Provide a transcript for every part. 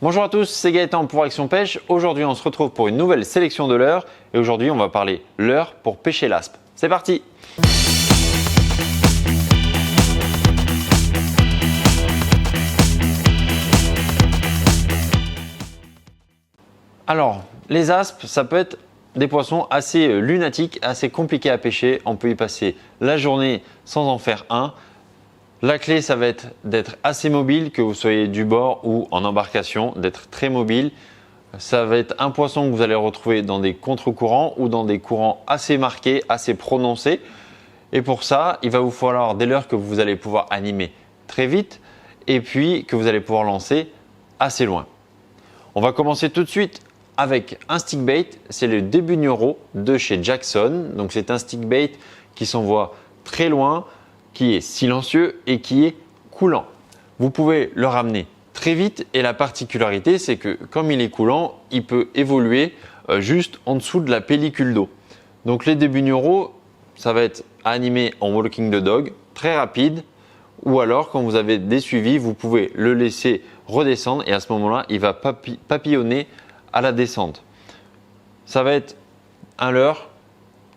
Bonjour à tous, c'est Gaëtan pour Action Pêche. Aujourd'hui, on se retrouve pour une nouvelle sélection de leurres et aujourd'hui, on va parler leurre pour pêcher l'aspe. C'est parti! Alors, les aspes, ça peut être des poissons assez lunatiques, assez compliqués à pêcher. On peut y passer la journée sans en faire un. La clé, ça va être d'être assez mobile, que vous soyez du bord ou en embarcation, d'être très mobile. Ça va être un poisson que vous allez retrouver dans des contre-courants ou dans des courants assez marqués, assez prononcés. Et pour ça, il va vous falloir des leurres que vous allez pouvoir animer très vite et puis que vous allez pouvoir lancer assez loin. On va commencer tout de suite avec un stick bait, c'est le Debunuro de chez Jackson. Donc c'est un stick bait qui s'envoie très loin, qui est silencieux et qui est coulant. Vous pouvez le ramener très vite et la particularité c'est que comme il est coulant, il peut évoluer juste en dessous de la pellicule d'eau. Donc les Debunuro, ça va être animé en walking the dog, très rapide, ou alors quand vous avez des suivis, vous pouvez le laisser redescendre et à ce moment-là, il va papillonner à la descente. Ça va être un leurre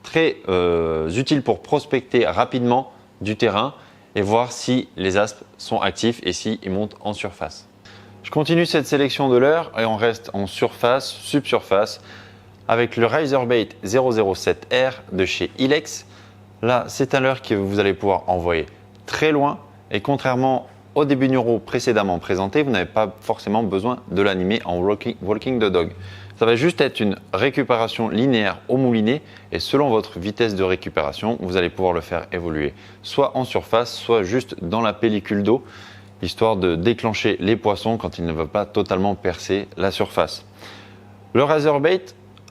très utile pour prospecter rapidement du terrain et voir si les aspes sont actifs et s'ils montent en surface. Je continue cette sélection de leurres et on reste en surface, subsurface avec le Razorbait 007R de chez Ilex. Là, c'est un leurre que vous allez pouvoir envoyer très loin et contrairement au Debunuro précédemment présenté, vous n'avez pas forcément besoin de l'animer en walking the dog. Ça va juste être une récupération linéaire au moulinet et selon votre vitesse de récupération, vous allez pouvoir le faire évoluer soit en surface, soit juste dans la pellicule d'eau, histoire de déclencher les poissons quand il ne va pas totalement percer la surface. Le Razorbait,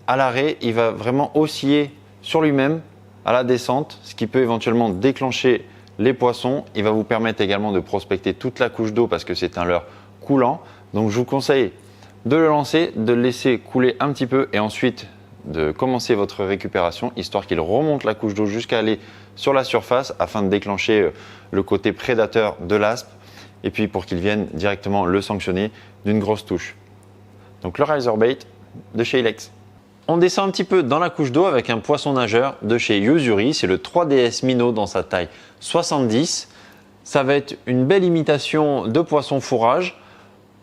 à l'arrêt, il va vraiment osciller sur lui-même à la descente, ce qui peut éventuellement déclencher les poissons. Il va vous permettre également de prospecter toute la couche d'eau parce que c'est un leurre coulant. Donc je vous conseille de le lancer, de le laisser couler un petit peu et ensuite de commencer votre récupération histoire qu'il remonte la couche d'eau jusqu'à aller sur la surface afin de déclencher le côté prédateur de l'aspe et puis pour qu'il vienne directement le sanctionner d'une grosse touche. Donc le Razorbait de chez Ilex. On descend un petit peu dans la couche d'eau avec un poisson nageur de chez Yo-Zuri, c'est le 3DS Minnow dans sa taille 70. Ça va être une belle imitation de poisson fourrage.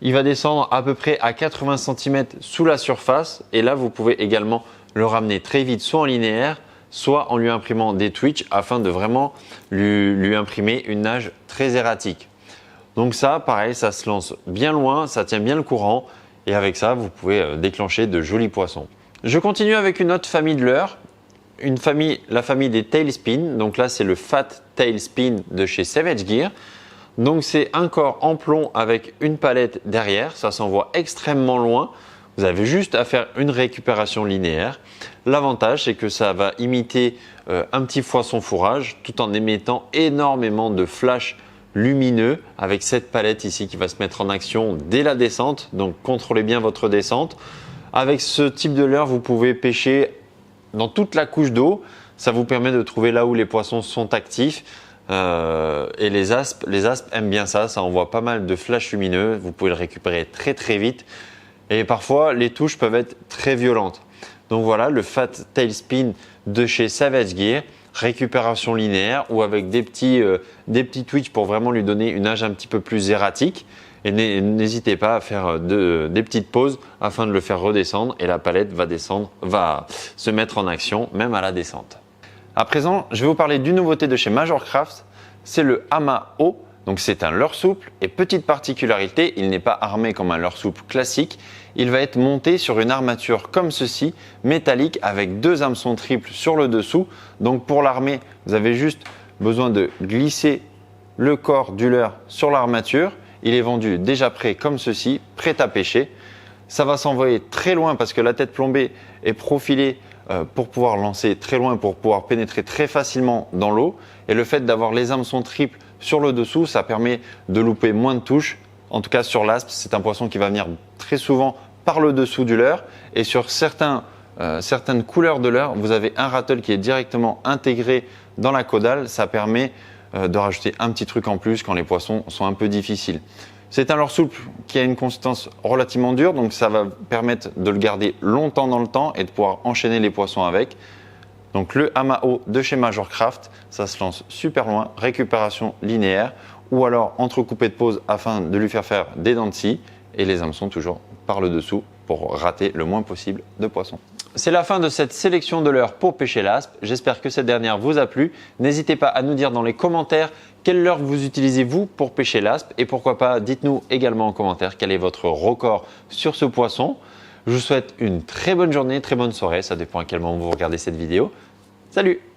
Il va descendre à peu près à 80 cm sous la surface et là vous pouvez également le ramener très vite soit en linéaire, soit en lui imprimant des twitches afin de vraiment lui imprimer une nage très erratique. Donc ça, pareil, ça se lance bien loin, ça tient bien le courant et avec ça vous pouvez déclencher de jolis poissons. Je continue avec une autre famille de leurres, la famille des Tailspin. Donc là, c'est le Fat Tailspin de chez Savage Gear. Donc c'est un corps en plomb avec une palette derrière. Ça s'envoie extrêmement loin. Vous avez juste à faire une récupération linéaire. L'avantage, c'est que ça va imiter un petit poisson fourrage tout en émettant énormément de flash lumineux avec cette palette ici qui va se mettre en action dès la descente. Donc contrôlez bien votre descente. Avec ce type de leurre, vous pouvez pêcher dans toute la couche d'eau. Ça vous permet de trouver là où les poissons sont actifs. Et les aspes aiment bien ça. Ça envoie pas mal de flashs lumineux. Vous pouvez le récupérer très très vite. Et parfois, les touches peuvent être très violentes. Donc voilà, le Fat Tailspin de chez Savage Gear. Récupération linéaire ou avec des petits twitches pour vraiment lui donner une nage un petit peu plus erratique. Et n'hésitez pas à faire des petites pauses afin de le faire redescendre et la palette va se mettre en action même à la descente. À présent, je vais vous parler d'une nouveauté de chez Major Craft, c'est le Hama O. Donc c'est un leurre souple et petite particularité, il n'est pas armé comme un leurre souple classique. Il va être monté sur une armature comme ceci, métallique avec deux hameçons triples sur le dessous. Donc pour l'armer, vous avez juste besoin de glisser le corps du leurre sur l'armature. Il est vendu déjà prêt comme ceci, prêt à pêcher. Ça va s'envoyer très loin parce que la tête plombée est profilée pour pouvoir lancer très loin, pour pouvoir pénétrer très facilement dans l'eau. Et le fait d'avoir les hameçons triples sur le dessous, ça permet de louper moins de touches. En tout cas sur l'aspe, c'est un poisson qui va venir très souvent par le dessous du leurre. Et sur certaines couleurs de leurre, vous avez un rattle qui est directement intégré dans la caudale. Ça permet de rajouter un petit truc en plus quand les poissons sont un peu difficiles. C'est un leurre souple qui a une consistance relativement dure, donc ça va permettre de le garder longtemps dans le temps et de pouvoir enchaîner les poissons avec. Donc le Hamao de chez Major Craft, ça se lance super loin, récupération linéaire ou alors entrecoupé de pause afin de lui faire des dents de scie et les hameçons toujours par le dessous pour rater le moins possible de poissons. C'est la fin de cette sélection de leurres pour pêcher l'aspe. J'espère que cette dernière vous a plu. N'hésitez pas à nous dire dans les commentaires quelle leurre vous utilisez vous pour pêcher l'aspe et pourquoi pas dites-nous également en commentaire quel est votre record sur ce poisson. Je vous souhaite une très bonne journée, très bonne soirée, ça dépend à quel moment vous regardez cette vidéo. Salut!